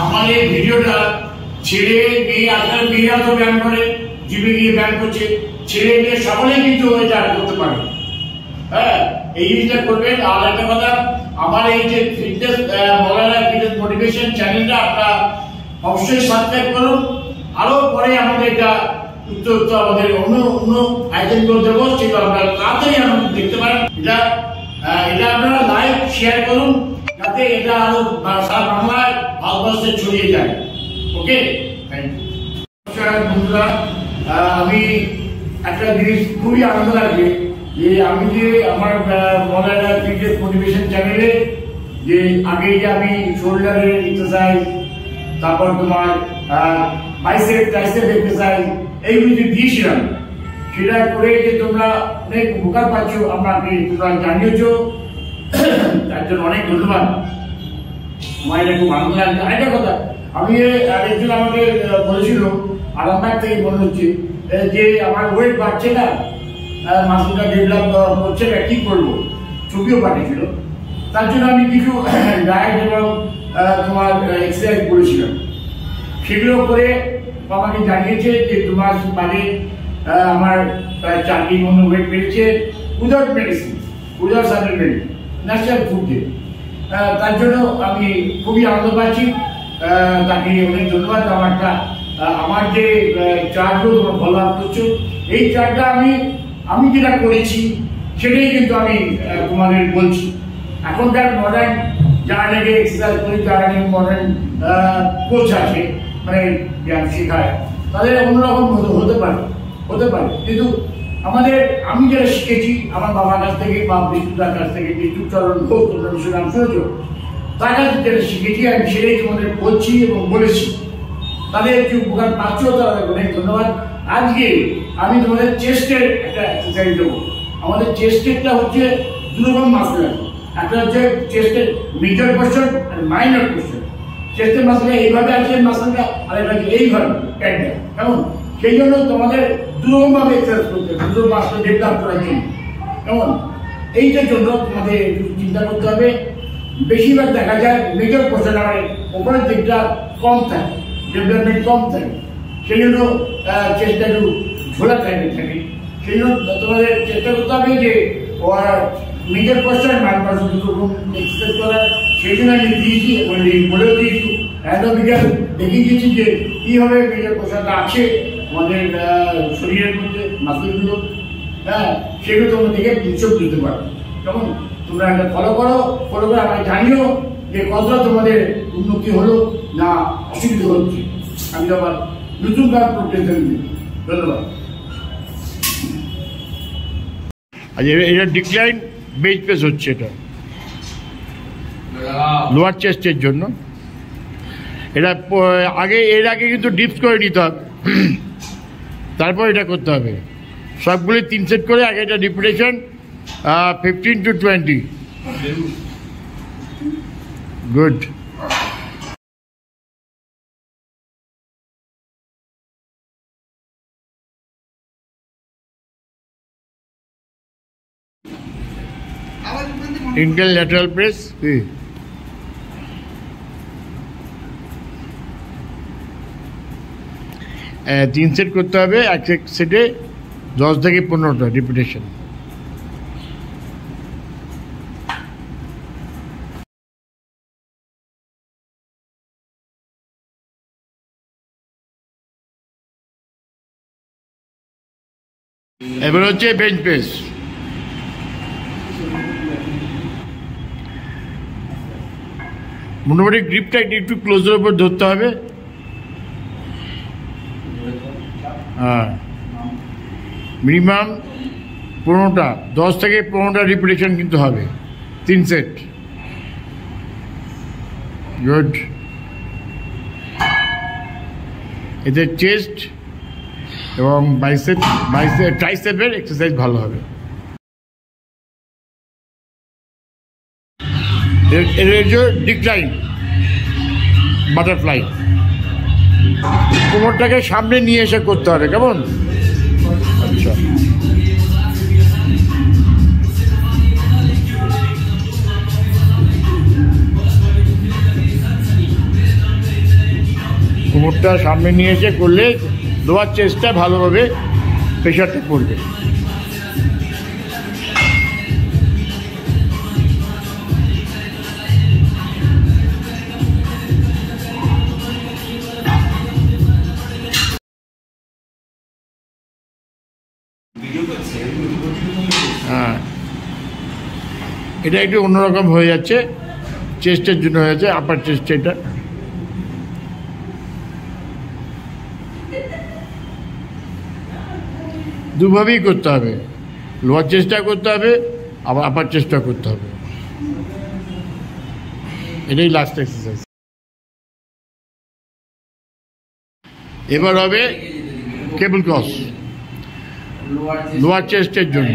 আমার এই ভিডিওটা ছেলে মেয়ে আজকাল মেয়েরা তো ব্যায়াম করে, জিমে গিয়ে ব্যায়াম করছে, ছেলে মেয়ে সকলেই কিন্তু এটা করতে পারে। হ্যাঁ, এই জিনিসটা করবেন। আর একটা কথা, আমার এই যে ফিটনেস মৌলানা ফিটনেস মোটিভেশন চ্যানেলটা আপনারা অবশ্যই সাবস্ক্রাইব করুন। আরো পরে আমাদের এটা উত্তর আমাদের অন্য আয়োজন করে দেবো, সেটা আপনারা তাড়াতাড়ি আমাদের দেখতে পারেন। এটা আপনারা লাইক শেয়ার করুন, যাতে এটা আরো সারা বাংলায় ভারতবর্ষে ছড়িয়ে যায়। ওকে, থ্যাংক ইউ। নমস্কার বন্ধুরা, আমি একটা জিনিস খুবই আনন্দ লাগবে যে আমি যে আমার মৌলানা ফিটনেস মোটিভেশন চ্যানেলে যে আগে যে আমি শোল্ডারের এক্সারসাইজ, তারপর তোমার বাইসেপ ট্রাইসেপ এক্সারসাইজ এইগুলি যে দিয়েছিলাম, সেটা করে যে তোমরা অনেক উপকার পাচ্ছ, আমাকে তোমরা জানিয়েছো, তার জন্য অনেক ধন্যবাদ। আমার এটা খুব আনন্দ লাগছে। আরেকটা কথা, আমি একজন আমাকে বলেছিল আরামবাগ থেকে মনে হচ্ছে যে আমার ওয়েট বাড়ছে না, মাসুলটা ডেভেলপ করছে না, কি করবো, ছবিও পাঠিয়েছিল। তার জন্য আমি কিছু ডায়েট এবং তোমার এক্সারসাইজ করেছিলাম, সেগুলো করে আমাকে জানিয়েছে যে 2 মাস বাদে আমার প্রায় 4 কেজি মতো ওয়েট বেড়েছে, without medicine, without supplement, natural food দিয়ে। তার জন্য আমি খুবই আনন্দ পাচ্ছি, তাকে অনেক ধন্যবাদ। আমার যে চার্টগুলো তোমরা ফলো আপ করছো, এই চার্টটা আমি যেটা করেছি সেটাই কিন্তু আমি তোমাদের বলছি। এখনকার মডার্ন যারা নাকি এক্সারসাইজ করে, যারা নাকি মডার্ন কোচ আছে, মানে ব্যায়াম শেখায়, তাদের অন্যরকম হতে পারে, কিন্তু আমি যেটা শিখেছি আমার বাবার কাছ থেকে বা বিষ্ণুদার কাছ থেকে, বিষ্ণুচরণ ঘোষ তোমরা বিষয় নাম শুনেছ, তার কাছে যেটা শিখেছি আমি সেটাই তোমাদের বলছি এবং বলেছি। তাদের যে উপকার পাচ্ছ তাদের অনেক ধন্যবাদ। আজকে আমি তোমাদের চেস্টের একটা এক্সারসাইজ দেবো। আমাদের চেস্টেরটা হচ্ছে 2 রকম মাসল আছে, একটা হচ্ছে চেস্টের মেজর পোর্শন আর মাইনর পোর্শন। চেস্টের মাসলটা এইভাবে আছে, মাসলটা আর এটা এইভাবে প্যান্টটা, কেমন? সেই জন্য তোমাদের 2 রকম ভাবে এক্সারসাইজ করতে হবে, 2 মাসল ডেভেলপ করার জন্য, কেমন? এইটার জন্য তোমাদের চিন্তা করতে হবে। বেশিরভাগ দেখা যায় মেজর পোর্শন আমার উপরের দিকটা কম থাকে, ডেভেলপমেন্ট কম থাকে, সেই জন্য চেষ্টা একটু ঝোলা টাইপের থাকে। সেই জন্য তোমাদের চেষ্টা করতে হবে যে মেজর পোর্শন মাইনর পোর্শন 2 রকম এক্সারসাইজ করার। সেই জন্য আমি দিয়েছি, বলেও দিয়েছি, বিজ্ঞান দেখিয়ে দিয়েছি যে কীভাবে মেজর পোর্শনটা আছে আমাদের শরীরের মধ্যে, মাসলগুলো। হ্যাঁ, সেগুলো তোমরা দেখে চোখ দিতে পারো, কেমন? তোমরা একটা ফলো করে আমাকে জানিও যে কতটা তোমাদের উন্নতি হলো না অসুবিধা হচ্ছে। আমি আবার নতুন কাজ করতে ধন্যবাদ। আচ্ছা, এটা ডিক্লাইন বেঞ্চ প্রেস হচ্ছে, এটা লোয়ার চেস্টের জন্য। এটা এর আগে কিন্তু ডিপস করে নিতে হবে, তারপর এটা করতে হবে। সবগুলি 3 সেট করে আগে এটা repetition 15 to 20। Good. Intel lateral press 3 set করতে হবে, এক সেটে 10 থেকে 15টা রিপিটেশন। এবার হচ্ছে বেঞ্চ প্রেস। মোটামুটি গ্রিপটা একটু ক্লোজের উপর ধরতে হবে। হ্যাঁ, মিনিমাম 15টা, 10 থেকে 15টা রিপিটেশন কিন্তু হবে, 3 সেট। গুড। এতে চেস্ট এবং বাইসেপ ট্রাইসেপের এক্সারসাইজ ভালো হবে। ডিক্লাইন বাটারফ্লাই, কোমরটাকে সামনে নিয়ে এসে করতে হবে, কেমন? আচ্ছা, কোমরটা সামনে নিয়ে এসে করলে লোয়ার চেস্টটা ভালোভাবে প্রেশারটা পড়বে। হ্যাঁ, এটা একটু অন্যরকম হয়ে যাচ্ছে, চেস্টের জন্য হয়ে যাচ্ছে, আপার চেস্ট। এটা দুভাবেই করতে হবে, লোয়ার চেষ্টা করতে হবে আবার আপার চেষ্টা করতে হবে। এটাই লাস্ট এক্সারসাইজ। এবার হবে কেবল ক্রস লোয়ার চেস্টের জন্য।